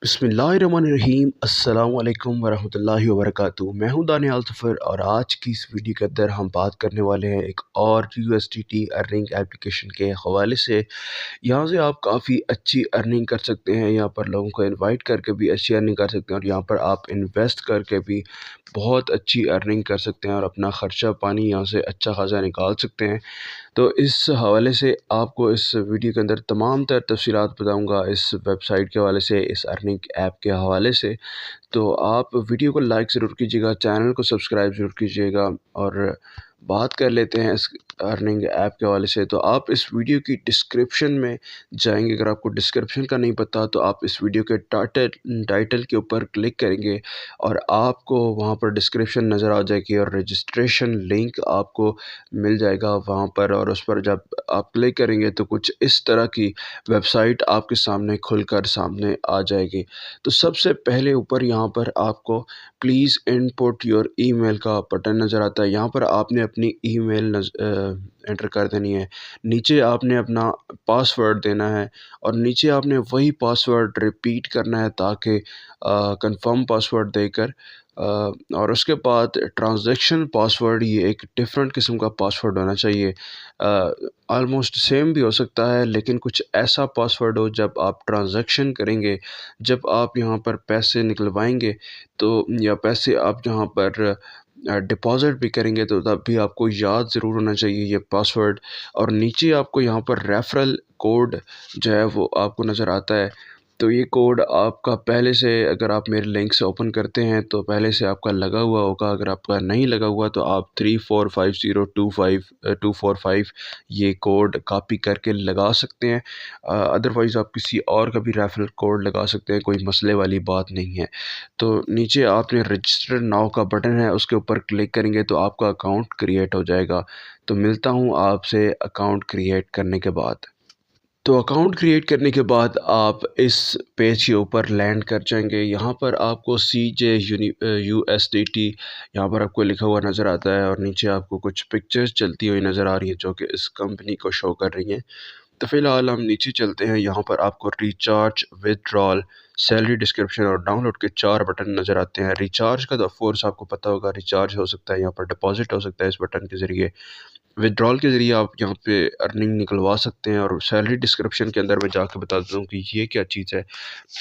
बिस्मिल्लाहिर्रहमानिर्रहीम अस्सलाम वालेकुम वरहमतुल्लाहि वबरकातुहू। मैं हूं दानियाल ज़फ़र और आज की इस वीडियो के अंदर हम बात करने वाले हैं एक और यूएसडीटी अर्निंग एप्लीकेशन के हवाले से। यहाँ से आप काफ़ी अच्छी अर्निंग कर सकते हैं, यहाँ पर लोगों को इनवाइट करके भी अच्छी अर्निंग कर सकते हैं और यहाँ पर आप इन्वेस्ट करके भी बहुत अच्छी अर्निंग कर सकते हैं और अपना ख़र्चा पानी यहाँ से अच्छा खासा निकाल सकते हैं। तो इस हवाले से आपको इस वीडियो के अंदर तमाम तर तफ़सीलात बताऊँगा इस वेबसाइट के हवाले से, इस अर्निंग ऐप के हवाले से। तो आप वीडियो को लाइक ज़रूर कीजिएगा, चैनल को सब्सक्राइब ज़रूर कीजिएगा और बात कर लेते हैं इस अर्निंग ऐप के हवाले से। तो आप इस वीडियो की डिस्क्रिप्शन में जाएंगे, अगर आपको डिस्क्रिप्शन का नहीं पता तो आप इस वीडियो के टाइटल के ऊपर क्लिक करेंगे और आपको वहां पर डिस्क्रिप्शन नज़र आ जाएगी और रजिस्ट्रेशन लिंक आपको मिल जाएगा वहां पर, और उस पर जब आप क्लिक करेंगे तो कुछ इस तरह की वेबसाइट आपके सामने खुलकर सामने आ जाएगी। तो सबसे पहले ऊपर यहाँ पर आपको प्लीज़ इनपुट योर ईमेल का बटन नज़र आता है। यहाँ पर आपने अपनी ईमेल एंटर कर देनी है। नीचे आपने अपना पासवर्ड देना है और नीचे आपने वही पासवर्ड रिपीट करना है ताकि कंफर्म पासवर्ड देकर और उसके बाद ट्रांजैक्शन पासवर्ड, ये एक डिफरेंट किस्म का पासवर्ड होना चाहिए। ऑलमोस्ट सेम भी हो सकता है लेकिन कुछ ऐसा पासवर्ड हो जब आप ट्रांजैक्शन करेंगे, जब आप यहाँ पर पैसे निकलवाएंगे तो या पैसे आप यहाँ पर डिपॉज़िट भी करेंगे तो तब भी आपको याद ज़रूर होना चाहिए ये पासवर्ड। और नीचे आपको यहाँ पर रेफ़रल कोड जो है वो आपको नज़र आता है। तो ये कोड आपका पहले से, अगर आप मेरे लिंक से ओपन करते हैं तो पहले से आपका लगा हुआ होगा। अगर आपका नहीं लगा हुआ तो आप 345025 ये कोड कॉपी करके लगा सकते हैं। अदरवाइज़ आप किसी और का भी रेफरल कोड लगा सकते हैं, कोई मसले वाली बात नहीं है। तो नीचे आपने रजिस्टर नाउ का बटन है, उसके ऊपर क्लिक करेंगे तो आपका अकाउंट क्रिएट हो जाएगा। तो मिलता हूँ आपसे अकाउंट क्रिएट करने के बाद। तो अकाउंट क्रिएट करने के बाद आप इस पेज के ऊपर लैंड कर जाएंगे। यहाँ पर आपको CJ USDT यहाँ पर आपको लिखा हुआ नज़र आता है और नीचे आपको कुछ पिक्चर्स चलती हुई नज़र आ रही है जो कि इस कंपनी को शो कर रही हैं। तो फ़िलहाल हम नीचे चलते हैं। यहाँ पर आपको रिचार्ज, विथड्रॉल, सैलरी डिस्क्रिप्शन और डाउनलोड के 4 बटन नज़र आते हैं। रिचार्ज का तो ऑफ कोर्स आपको पता होगा, रिचार्ज हो सकता है, यहाँ पर डिपॉजिट हो सकता है इस बटन के ज़रिए। विथड्रॉल के ज़रिए आप यहाँ पे अर्निंग निकलवा सकते हैं और सैलरी डिस्क्रिप्शन के अंदर मैं जाके बता देता हूँ कि ये क्या चीज़ है।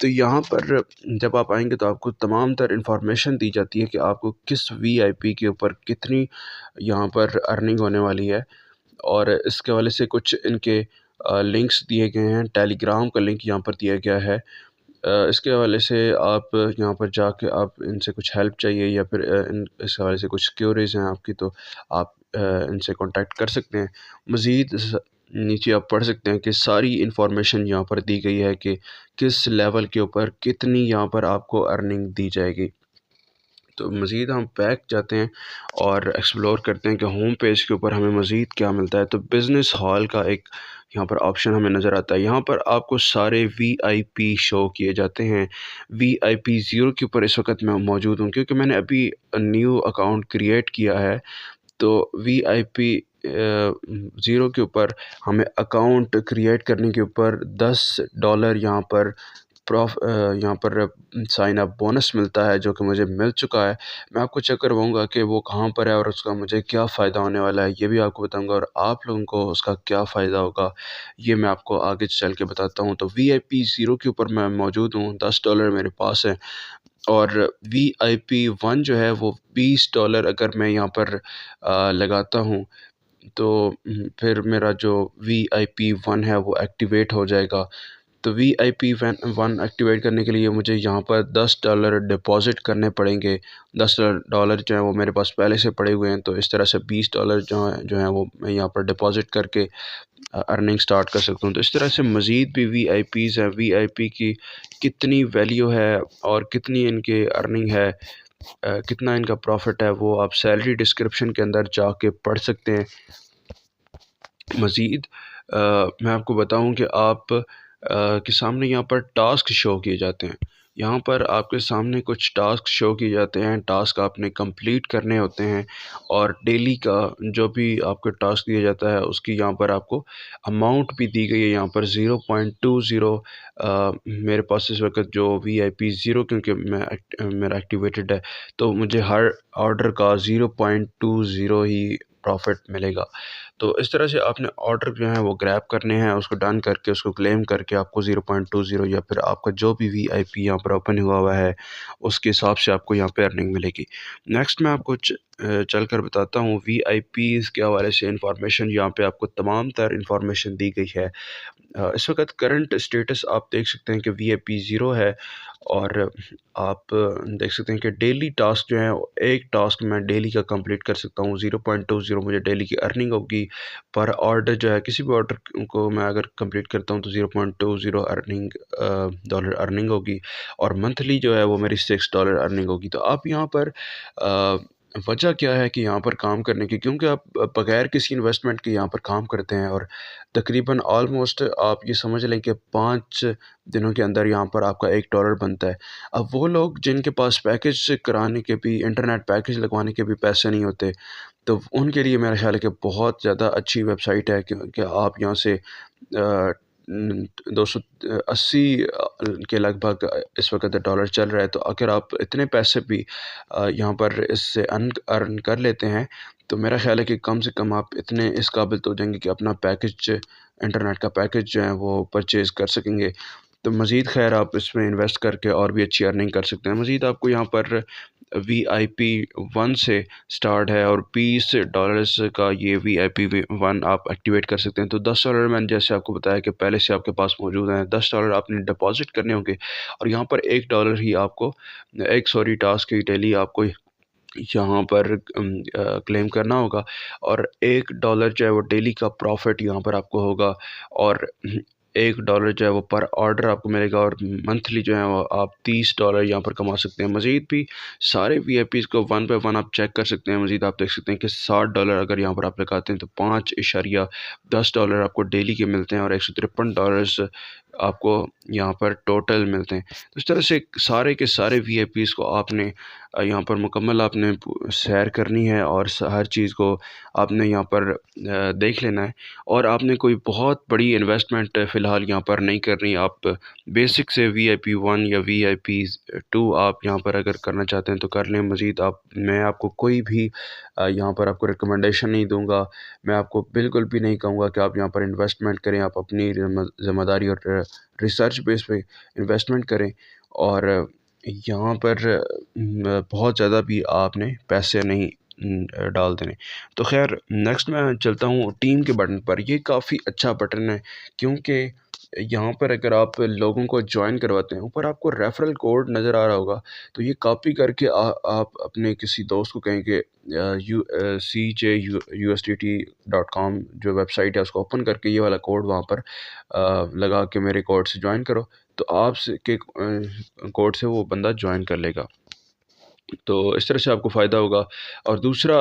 तो यहाँ पर जब आप आएंगे तो आपको तमाम तर इन्फॉर्मेशन दी जाती है कि आपको किस VIP के ऊपर कितनी यहाँ पर अर्निंग होने वाली है। और इसके हवाले से कुछ इनके लिंक्स दिए गए हैं। टेलीग्राम का लिंक यहाँ पर दिया गया है। इसके हवाले से आप यहाँ पर जाके आप इनसे कुछ हेल्प चाहिए या फिर इस हवाले से कुछ क्यूरीज हैं आपकी, तो आप इनसे कांटेक्ट कर सकते हैं। मज़ीद नीचे आप पढ़ सकते हैं कि सारी इन्फॉर्मेशन यहाँ पर दी गई है कि किस लेवल के ऊपर कितनी यहाँ पर आपको अर्निंग दी जाएगी। तो मज़ीद हम बैक जाते हैं और एक्सप्लोर करते हैं कि होम पेज के ऊपर हमें मज़ीद क्या मिलता है। तो बिज़नेस हॉल का एक यहाँ पर ऑप्शन हमें नज़र आता है। यहाँ पर आपको सारे VIP शो किए जाते हैं। VIP 0 के ऊपर इस वक्त मैं मौजूद हूँ क्योंकि मैंने अभी न्यू अकाउंट क्रिएट किया है। तो VIP 0 के ऊपर हमें अकाउंट क्रिएट करने के ऊपर $10 यहाँ पर साइन अप बोनस मिलता है जो कि मुझे मिल चुका है। मैं आपको चेक करवाऊँगा कि वो कहाँ पर है और उसका मुझे क्या फ़ायदा होने वाला है, ये भी आपको बताऊँगा और आप लोगों को उसका क्या फ़ायदा होगा ये मैं आपको आगे चल के बताता हूँ। तो VIP 0 के ऊपर मैं मौजूद हूँ, $10 मेरे पास है और VIP 1 जो है वो $20 अगर मैं यहाँ पर लगाता हूँ तो फिर मेरा जो VIP 1 है वो एक्टिवेट हो जाएगा। तो VIP 1 एक्टिवेट करने के लिए मुझे यहाँ पर $10 डिपॉज़िट करने पड़ेंगे। $10 जो है वो मेरे पास पहले से पड़े हुए हैं, तो इस तरह से $20 जो है वो मैं यहाँ पर डिपॉज़िट करके अर्निंग स्टार्ट कर सकता हूँ। तो इस तरह से मज़ीद भी VIPs हैं। VIP की कितनी वैल्यू है और कितनी इनकी अर्निंग है, कितना इनका प्रॉफिट है, वो आप सैलरी डिस्क्रिप्शन के अंदर जाके पढ़ सकते हैं। मज़ीद मैं आपको बताऊं कि आप के सामने यहाँ पर टास्क शो किए जाते हैं। यहाँ पर आपके सामने कुछ टास्क शो किए जाते हैं, टास्क आपने कंप्लीट करने होते हैं और डेली का जो भी आपको टास्क दिया जाता है उसकी यहाँ पर आपको अमाउंट भी दी गई है। यहाँ पर 0.20 मेरे पास इस वक्त जो VIP ज़ीरो, क्योंकि मेरा एक्टिवेटेड है, तो मुझे हर ऑर्डर का 0.20 ही प्रॉफिट मिलेगा। तो इस तरह से आपने ऑर्डर जो है वो ग्रैब करने हैं, उसको डन करके उसको क्लेम करके आपको 0.20 या फिर आपका जो भी VIP यहाँ पर ओपन हुआ है उसके हिसाब से आपको यहाँ पे अर्निंग मिलेगी। नेक्स्ट मैं आपको चल कर बताता हूँ VIPs के हवाले से इंफॉर्मेशन। यहाँ पे आपको तमाम तर इंफॉर्मेशन दी गई है। इस वक्त करंट स्टेटस आप देख सकते हैं कि VIP ज़ीरो है और आप देख सकते हैं कि डेली टास्क जो है, एक टास्क मैं डेली का कंप्लीट कर सकता हूँ। 0.20 मुझे डेली की अर्निंग होगी। पर ऑर्डर जो है, किसी भी ऑर्डर को मैं अगर कंप्लीट करता हूँ तो 0.20 अर्निंग डॉलर अर्निंग होगी और मंथली जो है वो मेरी $6 अर्निंग होगी। तो आप यहाँ पर वजह क्या है कि यहाँ पर काम करने की, क्योंकि आप बगैर किसी इन्वेस्टमेंट के यहाँ पर काम करते हैं और तकरीबन ऑलमोस्ट आप ये समझ लें कि 5 दिनों के अंदर यहाँ पर आपका $1 बनता है। अब वो लोग जिनके पास पैकेज कराने के भी, इंटरनेट पैकेज लगवाने के भी पैसे नहीं होते, तो उनके लिए मेरा ख़्याल है कि बहुत ज़्यादा अच्छी वेबसाइट है कि आप यहाँ से 280 के लगभग इस वक्त डॉलर चल रहा है। तो अगर आप इतने पैसे भी यहाँ पर इससे अर्न कर लेते हैं तो मेरा ख़्याल है कि कम से कम आप इतने इस काबिल तो हो जाएंगे कि अपना पैकेज, इंटरनेट का पैकेज जो है वो परचेज़ कर सकेंगे। तो मज़ीद खैर आप इसमें इन्वेस्ट करके और भी अच्छी अर्निंग कर सकते हैं। मज़ीद आपको यहाँ पर VIP 1 से स्टार्ट है और $20 का ये VIP 1 आप एक्टिवेट कर सकते हैं। तो $10 मैंने जैसे आपको बताया कि पहले से आपके पास मौजूद हैं। $10 आपने डिपॉजिट करने होंगे और यहाँ पर $1 ही आपको टास्क की डेली आपको यहाँ पर क्लेम करना होगा और $1 जो है वो डेली का प्रॉफिट यहाँ पर आपको होगा और $1 जो है वो पर ऑर्डर आपको मिलेगा और मंथली जो है वो आप $30 यहाँ पर कमा सकते हैं। मज़ीद भी सारे VIPs को 1 बाय 1 आप चेक कर सकते हैं। मज़ीद आप देख सकते हैं कि $60 अगर यहाँ पर आप लगाते हैं तो $5.10 आपको डेली के मिलते हैं और $153 आपको यहाँ पर टोटल मिलते हैं। तो इस तरह से सारे के सारे VIPs को आपने यहाँ पर मुकम्मल आपने सैर करनी है और हर चीज़ को आपने यहाँ पर देख लेना है और आपने कोई बहुत बड़ी इन्वेस्टमेंट फ़िलहाल यहाँ पर नहीं करनी। आप बेसिक से VIP 1 या VIP 2 आप यहाँ पर अगर करना चाहते हैं तो कर लें। मज़ीद मैं आपको कोई भी यहाँ पर आपको रिकमेंडेशन नहीं दूँगा। मैं आपको बिल्कुल भी नहीं कहूँगा कि आप यहाँ पर इन्वेस्टमेंट करें। आप अपनी ज़िम्मेदारी और रिसर्च बेस पे इन्वेस्टमेंट करें और यहाँ पर बहुत ज़्यादा भी आपने पैसे नहीं डाल देने। तो ख़ैर नेक्स्ट मैं चलता हूँ टीम के बटन पर। ये काफ़ी अच्छा बटन है क्योंकि यहाँ पर अगर आप लोगों को जॉइन करवाते हैं, ऊपर आपको रेफ़रल कोड नज़र आ रहा होगा, तो ये कॉपी करके आप अपने किसी दोस्त को कहें कि CJUSDT.com जो वेबसाइट है उसको ओपन करके ये वाला कोड वहाँ पर लगा के मेरे कोड से जॉइन करो, तो आप के कोड से वो बंदा जॉइन कर लेगा। तो इस तरह से आपको फ़ायदा होगा और दूसरा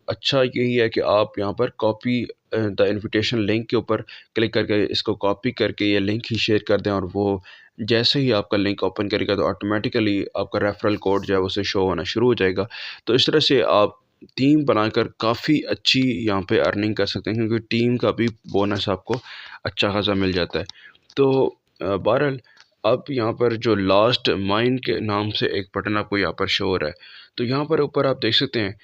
अच्छा यही है कि आप यहाँ पर कॉपी द इनविटेशन लिंक के ऊपर क्लिक करके इसको कॉपी करके ये लिंक ही शेयर कर दें और वो जैसे ही आपका लिंक ओपन करेगा तो ऑटोमेटिकली आपका रेफरल कोड जो है उसे शो होना शुरू हो जाएगा। तो इस तरह से आप टीम बनाकर काफ़ी अच्छी यहाँ पे अर्निंग कर सकते हैं क्योंकि टीम का भी बोनस आपको अच्छा खासा मिल जाता है। तो बहरहाल अब यहाँ पर जो लास्ट माइन के नाम से एक बटन आपको यहाँ पर शो हो रहा है, तो यहाँ पर ऊपर आप देख सकते हैं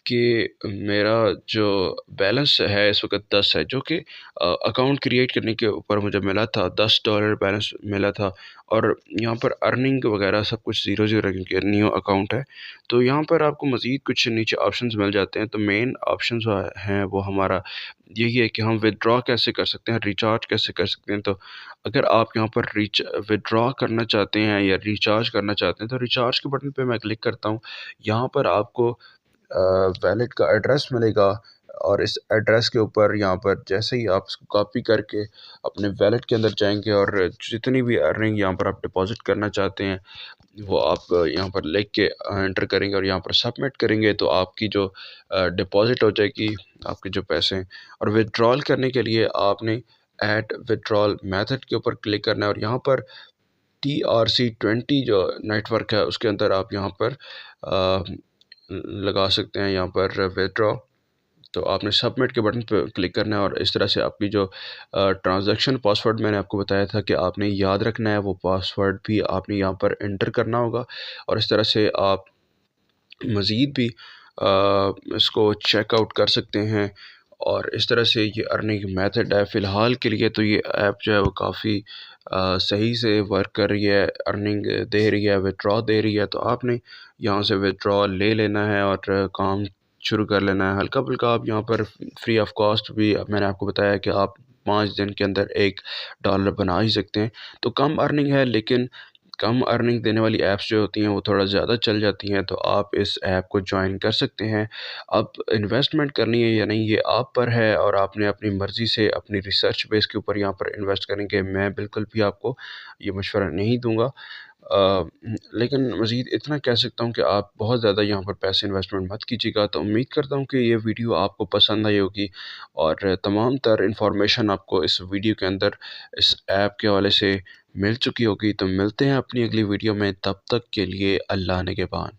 कि मेरा जो बैलेंस है इस वक्त 10 है, जो कि अकाउंट क्रिएट करने के ऊपर मुझे मिला था $10 बैलेंस मिला था और यहाँ पर अर्निंग वगैरह सब कुछ ज़ीरो ज़ीरो है क्योंकि न्यू अकाउंट है। तो यहाँ पर आपको मज़ीद कुछ नीचे ऑप्शंस मिल जाते हैं। तो मेन ऑप्शन जो हैं वो हमारा यही है कि हम विदड्रॉ कैसे कर सकते हैं, रिचार्ज कैसे कर सकते हैं। तो अगर आप यहाँ पर विदड्रॉ करना चाहते हैं या रिचार्ज करना चाहते हैं तो रिचार्ज के बटन पे मैं क्लिक करता हूँ। यहाँ पर आपको वैलेट का एड्रेस मिलेगा और इस एड्रेस के ऊपर यहाँ पर जैसे ही आप इसको कॉपी करके अपने वैलेट के अंदर जाएंगे और जितनी भी अर्निंग यहाँ पर आप डिपॉजिट करना चाहते हैं वो आप यहाँ पर लिख के एंटर करेंगे और यहाँ पर सबमिट करेंगे तो आपकी जो डिपॉजिट हो जाएगी, आपके जो पैसे हैं। और विड्रॉल करने के लिए आपने ऐड विड्रॉल मेथड के ऊपर क्लिक करना है और यहाँ पर TRC20 जो नेटवर्क है उसके अंदर आप यहाँ पर लगा सकते हैं यहाँ पर विड्रॉ। तो आपने सबमिट के बटन पर क्लिक करना है और इस तरह से आपकी जो ट्रांजैक्शन पासवर्ड मैंने आपको बताया था कि आपने याद रखना है, वो पासवर्ड भी आपने यहाँ पर एंटर करना होगा। और इस तरह से आप मज़ीद भी इसको चेकआउट कर सकते हैं। और इस तरह से ये अर्निंग मेथड है। फ़िलहाल के लिए तो ये ऐप जो है वो काफ़ी सही से वर्क कर रही है, अर्निंग दे रही है, विथड्रॉ दे रही है। तो आपने यहाँ से विथड्रॉ ले लेना है और काम शुरू कर लेना है। हल्का-फुल्का आप यहाँ पर फ्री ऑफ कॉस्ट भी मैंने आपको बताया कि आप 5 दिन के अंदर $1 बना ही सकते हैं। तो कम अर्निंग है, लेकिन कम अर्निंग देने वाली ऐप्स जो होती हैं वो थोड़ा ज़्यादा चल जाती हैं, तो आप इस ऐप को जॉइन कर सकते हैं। अब इन्वेस्टमेंट करनी है या नहीं ये आप पर है, और आपने अपनी मर्ज़ी से अपनी रिसर्च बेस के ऊपर यहाँ पर इन्वेस्ट करेंगे। मैं बिल्कुल भी आपको ये मशवरा नहीं दूँगा। लेकिन मज़ीद इतना कह सकता हूँ कि आप बहुत ज़्यादा यहाँ पर पैसे इन्वेस्टमेंट मत कीजिएगा। तो उम्मीद करता हूँ कि ये वीडियो आपको पसंद आई होगी और तमाम तर इन्फॉर्मेशन आपको इस वीडियो के अंदर इस ऐप के हवाले से मिल चुकी होगी। तो मिलते हैं अपनी अगली वीडियो में, तब तक के लिए अल्लाह निगहबान।